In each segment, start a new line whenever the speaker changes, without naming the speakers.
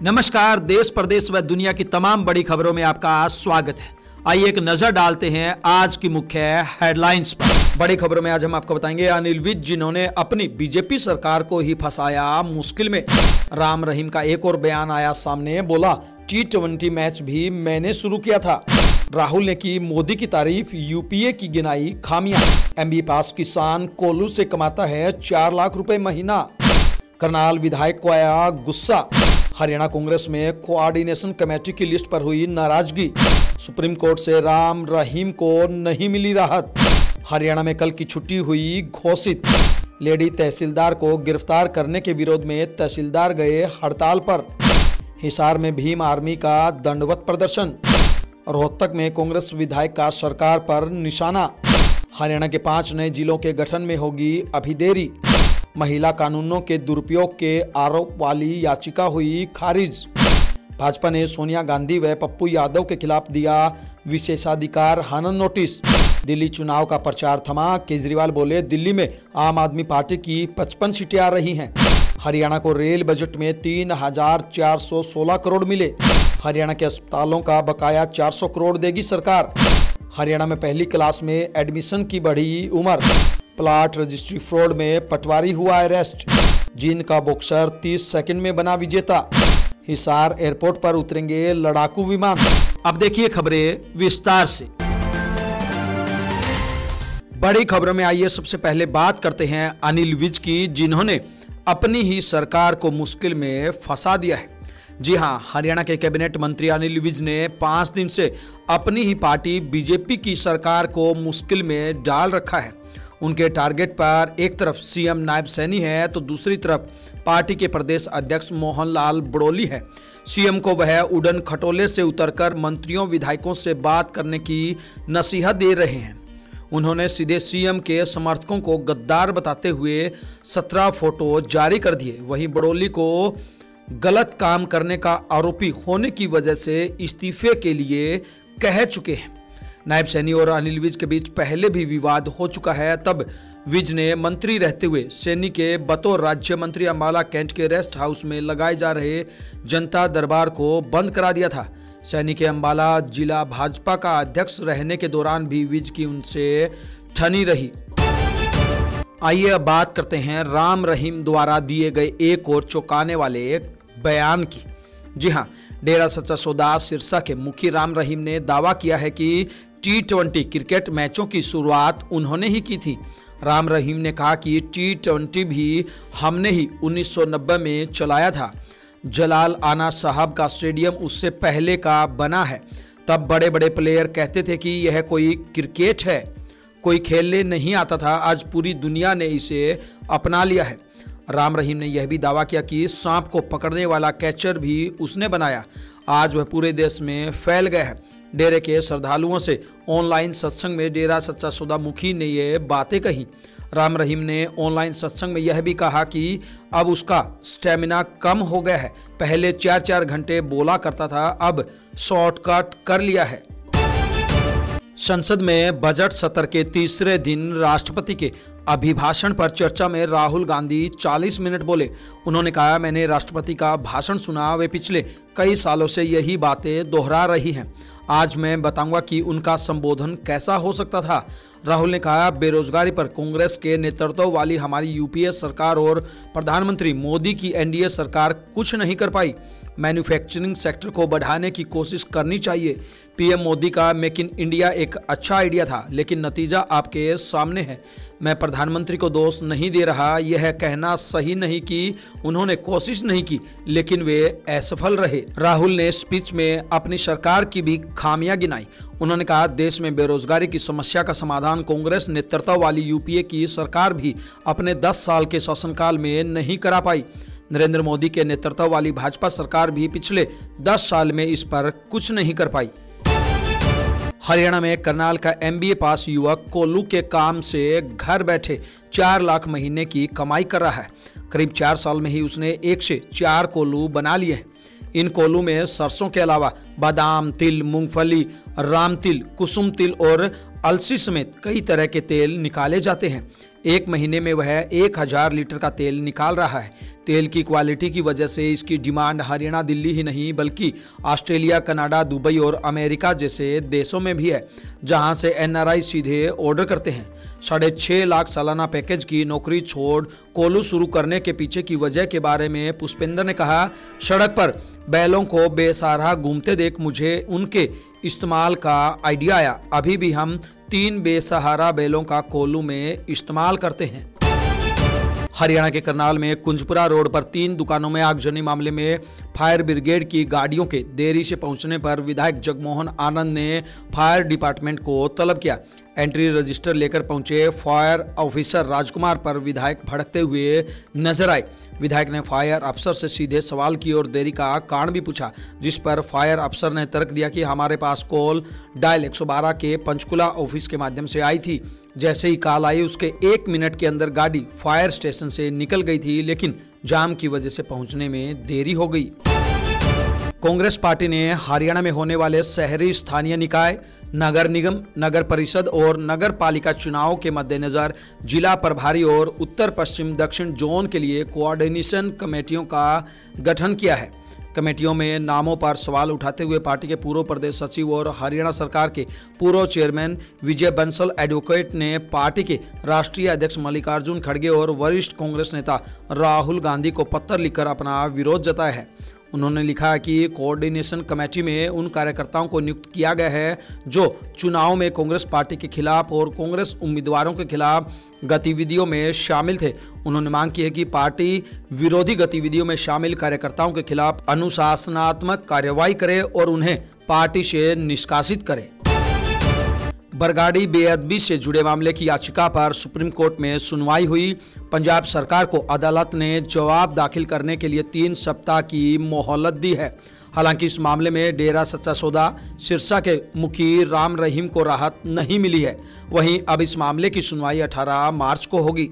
नमस्कार, देश प्रदेश व दुनिया की तमाम बड़ी खबरों में आपका स्वागत है। आइए एक नजर डालते हैं आज की मुख्य हेडलाइंस पर। बड़ी खबरों में आज हम आपको बताएंगे अनिल विज जिन्होंने अपनी बीजेपी सरकार को ही फंसाया मुश्किल में। राम रहीम का एक और बयान आया सामने, बोला T20 मैच भी मैंने शुरू किया था। राहुल ने की मोदी की तारीफ, यूपीए की गिनाई खामियां। MBA पास किसान कोल्लू से कमाता है 4 लाख रुपए महीना। करनाल विधायक को आया गुस्सा। हरियाणा कांग्रेस में कोऑर्डिनेशन कमेटी की लिस्ट पर हुई नाराजगी। सुप्रीम कोर्ट से राम रहीम को नहीं मिली राहत। हरियाणा में कल की छुट्टी हुई घोषित। लेडी तहसीलदार को गिरफ्तार करने के विरोध में तहसीलदार गए हड़ताल पर। हिसार में भीम आर्मी का दंडवत प्रदर्शन। रोहतक में कांग्रेस विधायक का सरकार पर निशाना। हरियाणा के 5 नए जिलों के गठन में होगी अभी देरी। महिला कानूनों के दुरुपयोग के आरोप वाली याचिका हुई खारिज। भाजपा ने सोनिया गांधी व पप्पू यादव के खिलाफ दिया विशेषाधिकार हनन नोटिस। दिल्ली चुनाव का प्रचार थमा। केजरीवाल बोले दिल्ली में आम आदमी पार्टी की 55 सीटें आ रही हैं। हरियाणा को रेल बजट में 3,416 करोड़ मिले। हरियाणा के अस्पतालों का बकाया 400 करोड़ देगी सरकार। हरियाणा में पहली क्लास में एडमिशन की बढ़ी उम्र। प्लाट रजिस्ट्री फ्रॉड में पटवारी हुआ अरेस्ट। जींद का बॉक्सर 30 सेकंड में बना विजेता। हिसार एयरपोर्ट पर उतरेंगे लड़ाकू विमान। अब देखिए खबरें विस्तार से। बड़ी खबरों में आइए सबसे पहले बात करते हैं अनिल विज की, जिन्होंने अपनी ही सरकार को मुश्किल में फंसा दिया है। जी हां, हरियाणा के कैबिनेट मंत्री अनिल विज ने 5 दिन से अपनी ही पार्टी बीजेपी की सरकार को मुश्किल में डाल रखा है। उनके टारगेट पर एक तरफ सीएम नायब सैनी है तो दूसरी तरफ पार्टी के प्रदेश अध्यक्ष मोहन लाल बड़ोली है। सीएम को वह उड़न खटोले से उतरकर मंत्रियों विधायकों से बात करने की नसीहत दे रहे हैं। उन्होंने सीधे सीएम के समर्थकों को गद्दार बताते हुए 17 फोटो जारी कर दिए। वहीं बड़ोली को गलत काम करने का आरोपी होने की वजह से इस्तीफे के लिए कह चुके हैं। नायब सैनी और अनिल विज के बीच पहले भी विवाद हो चुका है। तब विज ने मंत्री रहते हुए सैनी के बतौर राज्य मंत्री अंबाला कैंट के रेस्ट हाउस में लगाए जा रहे जनता दरबार को बंद करा दिया था। सैनी के अंबाला जिला भाजपा का अध्यक्ष रहने के दौरान भी विज की उनसे ठनी रही। आइए अब बात करते हैं राम रहीम द्वारा दिए गए एक और चौंकाने वाले बयान की। जी हां, डेरा सच्चा सौदा सिरसा के मुखी राम रहीम ने दावा किया है कि T20 क्रिकेट मैचों की शुरुआत उन्होंने ही की थी। राम रहीम ने कहा कि T20 भी हमने ही 1990 में चलाया था। जलाल आना साहब का स्टेडियम उससे पहले का बना है। तब बड़े बड़े प्लेयर कहते थे कि यह कोई क्रिकेट है, कोई खेलने नहीं आता था। आज पूरी दुनिया ने इसे अपना लिया है। राम रहीम ने यह भी दावा किया कि सांप को पकड़ने वाला कैचर भी उसने बनाया। आज वह पूरे देश में फैल गया है। डेरे के श्रद्धालुओं से ऑनलाइन सत्संग में डेरा सच्चा सौदा मुखी ने ये बातें कही। राम रहीम ने ऑनलाइन सत्संग में यह भी कहा कि अब उसका स्टेमिना कम हो गया है। पहले 4-4 घंटे बोला करता था, अब शॉर्टकट कर लिया है। संसद में बजट सत्र के तीसरे दिन राष्ट्रपति के अभिभाषण पर चर्चा में राहुल गांधी 40 मिनट बोले। उन्होंने कहा, मैंने राष्ट्रपति का भाषण सुना, वे पिछले कई सालों से यही बातें दोहरा रही हैं। आज मैं बताऊंगा कि उनका संबोधन कैसा हो सकता था। राहुल ने कहा, बेरोजगारी पर कांग्रेस के नेतृत्व वाली हमारी यूपीए सरकार और प्रधानमंत्री मोदी की एनडीए सरकार कुछ नहीं कर पाई। मैन्युफैक्चरिंग सेक्टर को बढ़ाने की कोशिश करनी चाहिए। पीएम मोदी का मेक इन इंडिया एक अच्छा आइडिया था, लेकिन नतीजा आपके सामने है। मैं प्रधानमंत्री को दोष नहीं दे रहा, यह कहना सही नहीं कि उन्होंने कोशिश नहीं की, लेकिन वे असफल रहे। राहुल ने स्पीच में अपनी सरकार की भी खामियां गिनाई। उन्होंने कहा, देश में बेरोजगारी की समस्या का समाधान कांग्रेस नेतृत्व वाली यूपीए की सरकार भी अपने 10 साल के शासनकाल में नहीं करा पाई। नरेंद्र मोदी के नेतृत्व वाली भाजपा सरकार भी पिछले 10 साल में इस पर कुछ नहीं कर पाई। हरियाणा में करनाल का MBA पास युवक कोल्लू के काम से घर बैठे 4 लाख महीने की कमाई कर रहा है। करीब 4 साल में ही उसने 1 से 4 कोल्लू बना लिए हैं। इन कोल्लू में सरसों के अलावा बादाम, तिल, मूंगफली, राम तिल, कुसुम तिल और अलसी समेत कई तरह के तेल निकाले जाते हैं। एक महीने में वह 1000 लीटर का तेल निकाल रहा है। तेल की क्वालिटी की वजह से इसकी डिमांड हरियाणा, दिल्ली ही नहीं बल्कि ऑस्ट्रेलिया, कनाडा, दुबई और अमेरिका जैसे देशों में भी है, जहां से एनआरआई सीधे ऑर्डर करते हैं। 6.5 लाख सालाना पैकेज की नौकरी छोड़ कोल्हू शुरू करने के पीछे की वजह के बारे में पुष्पेंद्र ने कहा, सड़क पर बैलों को बेसहारा घूमते देख मुझे उनके इस्तेमाल का आइडिया आया। अभी भी हम 3 बेसहारा बैलों का कोल्हू में इस्तेमाल करते हैं। हरियाणा के करनाल में कुंजपुरा रोड पर 3 दुकानों में आगजनी मामले में फायर ब्रिगेड की गाड़ियों के देरी से पहुंचने पर विधायक जगमोहन आनंद ने फायर डिपार्टमेंट को तलब किया। एंट्री रजिस्टर लेकर पहुंचे फायर ऑफिसर राजकुमार पर विधायक भड़कते हुए नजर आए। विधायक ने फायर अफसर से सीधे सवाल किए और देरी का कारण भी पूछा, जिस पर फायर अफसर ने तर्क दिया कि हमारे पास कॉल डायल 112 के पंचकुला ऑफिस के माध्यम से आई थी। जैसे ही कॉल आई उसके 1 मिनट के अंदर गाड़ी फायर स्टेशन से निकल गई थी, लेकिन जाम की वजह से पहुंचने में देरी हो गई। कांग्रेस पार्टी ने हरियाणा में होने वाले शहरी स्थानीय निकाय, नगर निगम, नगर परिषद और नगर पालिका चुनाव के मद्देनजर जिला प्रभारी और उत्तर पश्चिम दक्षिण जोन के लिए कोऑर्डिनेशन कमेटियों का गठन किया है। कमेटियों में नामों पर सवाल उठाते हुए पार्टी के पूर्व प्रदेश सचिव और हरियाणा सरकार के पूर्व चेयरमैन विजय बंसल एडवोकेट ने पार्टी के राष्ट्रीय अध्यक्ष मल्लिकार्जुन खड़गे और वरिष्ठ कांग्रेस नेता राहुल गांधी को पत्र लिखकर अपना विरोध जताया है। उन्होंने लिखा कि कोऑर्डिनेशन कमेटी में उन कार्यकर्ताओं को नियुक्त किया गया है जो चुनाव में कांग्रेस पार्टी के खिलाफ और कांग्रेस उम्मीदवारों के खिलाफ गतिविधियों में शामिल थे। उन्होंने मांग की है कि पार्टी विरोधी गतिविधियों में शामिल कार्यकर्ताओं के खिलाफ अनुशासनात्मक कार्रवाई करे और उन्हें पार्टी से निष्कासित करे। बरगाड़ी बेअदबी से जुड़े मामले की याचिका पर सुप्रीम कोर्ट में सुनवाई हुई। पंजाब सरकार को अदालत ने जवाब दाखिल करने के लिए 3 सप्ताह की मोहलत दी है। हालांकि इस मामले में डेरा सच्चा सौदा सिरसा के मुखी राम रहीम को राहत नहीं मिली है। वहीं अब इस मामले की सुनवाई 18 मार्च को होगी।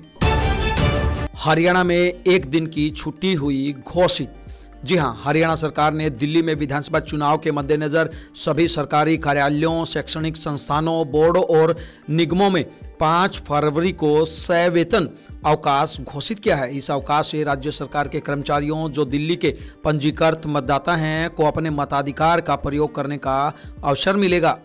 हरियाणा में एक दिन की छुट्टी हुई घोषित। जी हां, हरियाणा सरकार ने दिल्ली में विधानसभा चुनाव के मद्देनजर सभी सरकारी कार्यालयों, शैक्षणिक संस्थानों, बोर्डों और निगमों में 5 फरवरी को सवेतन अवकाश घोषित किया है। इस अवकाश से राज्य सरकार के कर्मचारियों जो दिल्ली के पंजीकृत मतदाता हैं को अपने मताधिकार का प्रयोग करने का अवसर मिलेगा।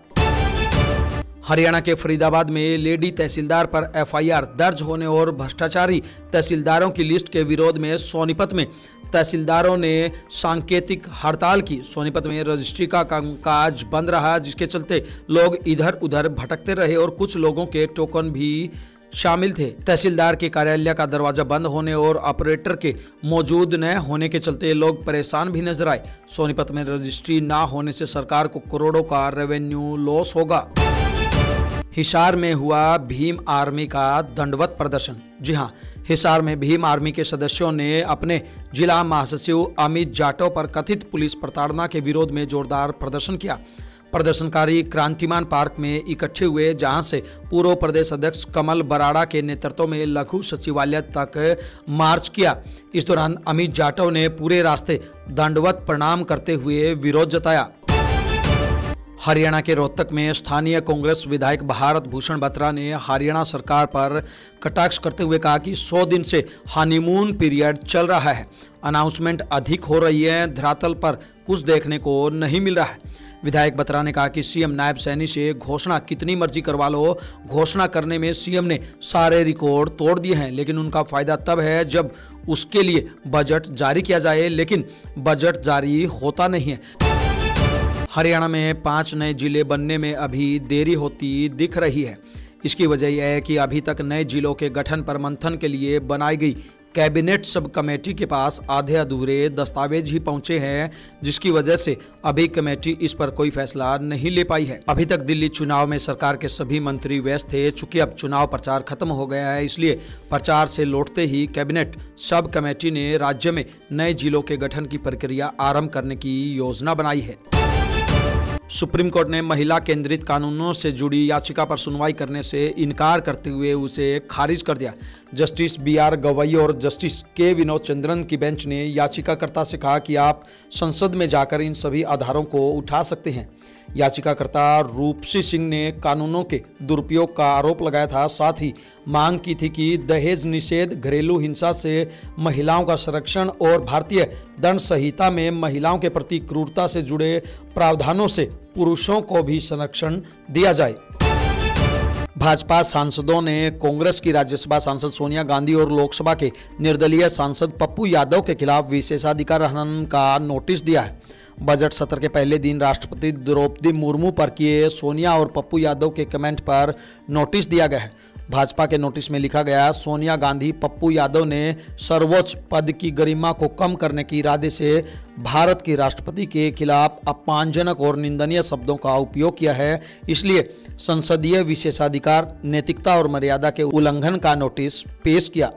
हरियाणा के फरीदाबाद में लेडी तहसीलदार पर एफआईआर दर्ज होने और भ्रष्टाचारी तहसीलदारों की लिस्ट के विरोध में सोनीपत में तहसीलदारों ने सांकेतिक हड़ताल की। सोनीपत में रजिस्ट्री का कामकाज बंद रहा, जिसके चलते लोग इधर उधर भटकते रहे और कुछ लोगों के टोकन भी शामिल थे। तहसीलदार के कार्यालय का दरवाजा बंद होने और ऑपरेटर के मौजूद न होने के चलते लोग परेशान भी नजर आए। सोनीपत में रजिस्ट्री ना होने से सरकार को करोड़ों का रेवेन्यू लॉस होगा। हिसार में हुआ भीम आर्मी का दंडवत प्रदर्शन। जी हां, हिसार में भीम आर्मी के सदस्यों ने अपने जिला महासचिव अमित जाटव पर कथित पुलिस प्रताड़ना के विरोध में जोरदार प्रदर्शन किया। प्रदर्शनकारी क्रांतिमान पार्क में इकट्ठे हुए, जहां से पूर्व प्रदेश अध्यक्ष कमल बराड़ा के नेतृत्व में लघु सचिवालय तक मार्च किया। इस दौरान अमित जाटव ने पूरे रास्ते दंडवत प्रणाम करते हुए विरोध जताया। हरियाणा के रोहतक में स्थानीय कांग्रेस विधायक भारत भूषण बत्रा ने हरियाणा सरकार पर कटाक्ष करते हुए कहा कि 100 दिन से हनीमून पीरियड चल रहा है, अनाउंसमेंट अधिक हो रही है, धरातल पर कुछ देखने को नहीं मिल रहा है। विधायक बत्रा ने कहा कि सीएम नायब सैनी से घोषणा कितनी मर्जी करवा लो, घोषणा करने में सीएम ने सारे रिकॉर्ड तोड़ दिए हैं, लेकिन उनका फायदा तब है जब उसके लिए बजट जारी किया जाए, लेकिन बजट जारी होता नहीं है। हरियाणा में 5 नए जिले बनने में अभी देरी होती दिख रही है। इसकी वजह यह है कि अभी तक नए जिलों के गठन पर मंथन के लिए बनाई गई कैबिनेट सब कमेटी के पास आधे अधूरे दस्तावेज ही पहुंचे हैं, जिसकी वजह से अभी कमेटी इस पर कोई फैसला नहीं ले पाई है। अभी तक दिल्ली चुनाव में सरकार के सभी मंत्री व्यस्त थे। चूंकि अब चुनाव प्रचार खत्म हो गया है, इसलिए प्रचार से लौटते ही कैबिनेट सब कमेटी ने राज्य में नए जिलों के गठन की प्रक्रिया आरंभ करने की योजना बनाई है। सुप्रीम कोर्ट ने महिला केंद्रित कानूनों से जुड़ी याचिका पर सुनवाई करने से इनकार करते हुए उसे खारिज कर दिया। जस्टिस BR गवई और जस्टिस K विनोद चंद्रन की बेंच ने याचिकाकर्ता से कहा कि आप संसद में जाकर इन सभी आधारों को उठा सकते हैं। याचिकाकर्ता रूपसी सिंह ने कानूनों के दुरुपयोग का आरोप लगाया था, साथ ही मांग की थी कि दहेज निषेध, घरेलू हिंसा से महिलाओं का संरक्षण और भारतीय दंड संहिता में महिलाओं के प्रति क्रूरता से जुड़े प्रावधानों से पुरुषों को भी संरक्षण दिया जाए। भाजपा सांसदों ने कांग्रेस की राज्यसभा सांसद सोनिया गांधी और लोकसभा के निर्दलीय सांसद पप्पू यादव के खिलाफ विशेषाधिकार हनन का नोटिस दिया है। बजट सत्र के पहले दिन राष्ट्रपति द्रौपदी मुर्मू पर किए सोनिया और पप्पू यादव के कमेंट पर नोटिस दिया गया है। भाजपा के नोटिस में लिखा गया, सोनिया गांधी, पप्पू यादव ने सर्वोच्च पद की गरिमा को कम करने के इरादे से भारत के राष्ट्रपति के खिलाफ अपमानजनक और निंदनीय शब्दों का उपयोग किया है, इसलिए संसदीय विशेषाधिकार, नैतिकता और मर्यादा के उल्लंघन का नोटिस पेश किया।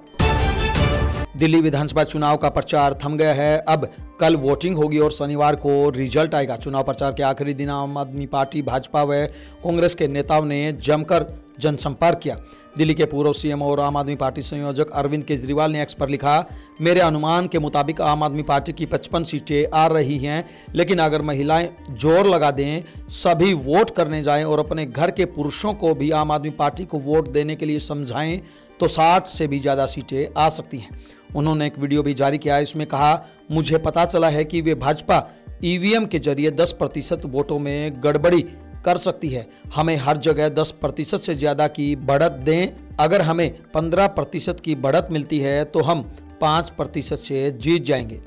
दिल्ली विधानसभा चुनाव का प्रचार थम गया है। अब कल वोटिंग होगी और शनिवार को रिजल्ट आएगा। चुनाव प्रचार के आखिरी दिन आम आदमी पार्टी, भाजपा व कांग्रेस के नेताओं ने जमकर जनसंपर्क किया। दिल्ली के पूर्व CM और आम आदमी पार्टी संयोजक अरविंद केजरीवाल ने एक्स पर लिखा, मेरे अनुमान के मुताबिक आम आदमी पार्टी की 55 सीटें आ रही हैं, लेकिन अगर महिलाएं जोर लगा दें, सभी वोट करने जाएं और अपने घर के पुरुषों को भी आम आदमी पार्टी को वोट देने के लिए समझाएं तो 60 से भी ज़्यादा सीटें आ सकती हैं। उन्होंने एक वीडियो भी जारी किया, इसमें कहा, मुझे पता चला है कि वे भाजपा EVM के जरिए 10% वोटों में गड़बड़ी कर सकती है। हमें हर जगह 10% से ज़्यादा की बढ़त दें। अगर हमें 15% की बढ़त मिलती है तो हम 5% से जीत जाएंगे।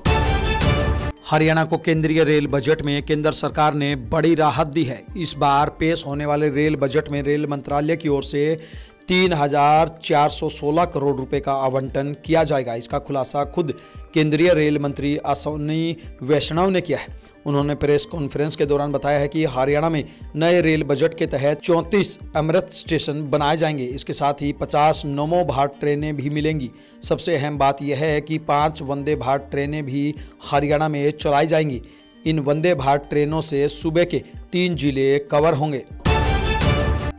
हरियाणा को केंद्रीय रेल बजट में केंद्र सरकार ने बड़ी राहत दी है। इस बार पेश होने वाले रेल बजट में रेल मंत्रालय की ओर से 3,416 करोड़ रुपए का आवंटन किया जाएगा। इसका खुलासा खुद केंद्रीय रेल मंत्री अश्विनी वैष्णव ने किया है। उन्होंने प्रेस कॉन्फ्रेंस के दौरान बताया है कि हरियाणा में नए रेल बजट के तहत 34 अमृत स्टेशन बनाए जाएंगे। इसके साथ ही 50 नमो भारत ट्रेनें भी मिलेंगी। सबसे अहम बात यह है कि 5 वंदे भारत ट्रेनें भी हरियाणा में चलाई जाएंगी। इन वंदे भारत ट्रेनों से सूबे के 3 जिले कवर होंगे।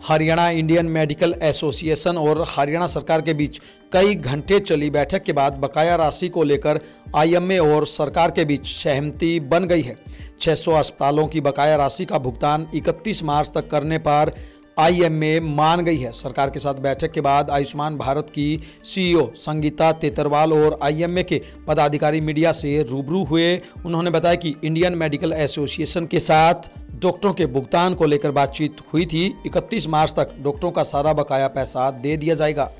हरियाणा इंडियन मेडिकल एसोसिएशन और हरियाणा सरकार के बीच कई घंटे चली बैठक के बाद बकाया राशि को लेकर IMA और सरकार के बीच सहमति बन गई है। 600 अस्पतालों की बकाया राशि का भुगतान 31 मार्च तक करने पर IMA मान गई है। सरकार के साथ बैठक के बाद आयुष्मान भारत की CEO संगीता तेतरवाल और IMA के पदाधिकारी मीडिया से रूबरू हुए। उन्होंने बताया कि इंडियन मेडिकल एसोसिएशन के साथ डॉक्टरों के भुगतान को लेकर बातचीत हुई थी। 31 मार्च तक डॉक्टरों का सारा बकाया पैसा दे दिया जाएगा।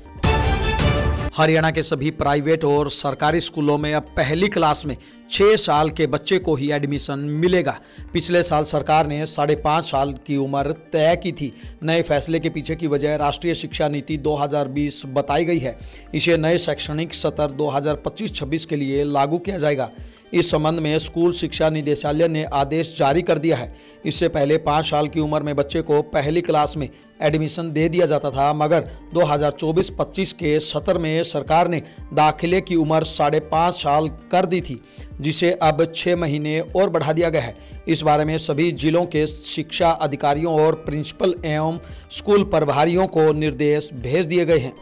हरियाणा के सभी प्राइवेट और सरकारी स्कूलों में अब पहली क्लास में 6 साल के बच्चे को ही एडमिशन मिलेगा। पिछले साल सरकार ने 5.5 साल की उम्र तय की थी। नए फैसले के पीछे की वजह राष्ट्रीय शिक्षा नीति 2020 बताई गई है। इसे नए शैक्षणिक सत्र 2025-26 के लिए लागू किया जाएगा। इस संबंध में स्कूल शिक्षा निदेशालय ने आदेश जारी कर दिया है। इससे पहले 5 साल की उम्र में बच्चे को पहली क्लास में एडमिशन दे दिया जाता था, मगर 2024-25 के सत्र में सरकार ने दाखिले की उम्र 5.5 साल कर दी थी, जिसे अब 6 महीने और बढ़ा दिया गया है। इस बारे में सभी जिलों के शिक्षा अधिकारियों और प्रिंसिपल एवं स्कूल प्रभारियों को निर्देश भेज दिए गए हैं।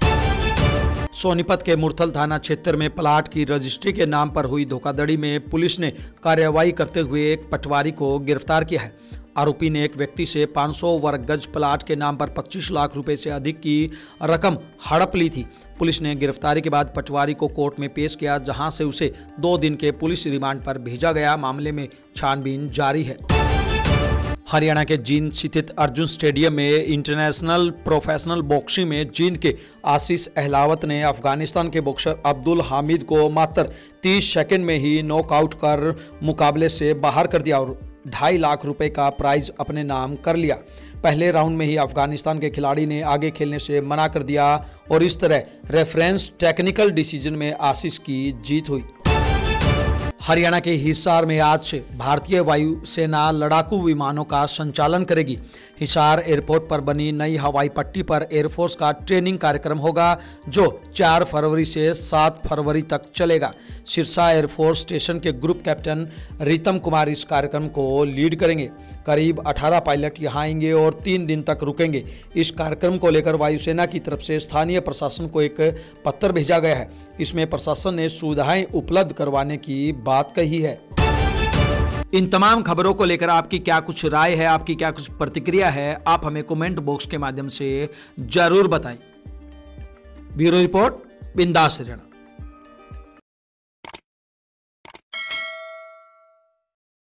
सोनीपत के मुरथल थाना क्षेत्र में प्लाट की रजिस्ट्री के नाम पर हुई धोखाधड़ी में पुलिस ने कार्रवाई करते हुए एक पटवारी को गिरफ्तार किया है। आरोपी ने एक व्यक्ति से 500 वर्ग गज प्लाट के नाम पर 25 लाख रुपए से अधिक की रकम हड़प ली थी। पुलिस ने गिरफ्तारी के बाद पटवारी को कोर्ट में पेश किया, जहां से उसे 2 दिन के पुलिस रिमांड पर भेजा गया। मामले में छानबीन जारी है। हरियाणा के जींद स्थित अर्जुन स्टेडियम में इंटरनेशनल प्रोफेशनल बॉक्सिंग में जींद के आशीष अहलावत ने अफगानिस्तान के बॉक्सर अब्दुल हामिद को मात्र 30 सेकंड में ही नॉकआउट कर मुकाबले से बाहर कर दिया और 2.5 लाख रुपए का प्राइज अपने नाम कर लिया। पहले राउंड में ही अफगानिस्तान के खिलाड़ी ने आगे खेलने से मना कर दिया और इस तरह रेफरेंस टेक्निकल डिसीजन में आशीष की जीत हुई। हरियाणा के हिसार में आज से भारतीय वायुसेना लड़ाकू विमानों का संचालन करेगी। हिसार एयरपोर्ट पर बनी नई हवाई पट्टी पर एयरफोर्स का ट्रेनिंग कार्यक्रम होगा जो 4 फरवरी से 7 फरवरी तक चलेगा। सिरसा एयरफोर्स स्टेशन के ग्रुप कैप्टन रीतम कुमार इस कार्यक्रम को लीड करेंगे। करीब 18 पायलट यहाँ आएंगे और 3 दिन तक रुकेंगे। इस कार्यक्रम को लेकर वायुसेना की तरफ से स्थानीय प्रशासन को एक पत्र भेजा गया है। इसमें प्रशासन ने सुविधाएं उपलब्ध करवाने की बात कही है। इन तमाम खबरों को लेकर आपकी क्या कुछ राय है, आपकी क्या कुछ प्रतिक्रिया है, आप हमें कमेंट बॉक्स के माध्यम से जरूर बताएं। ब्यूरो रिपोर्ट, बिंदास हरियाणा।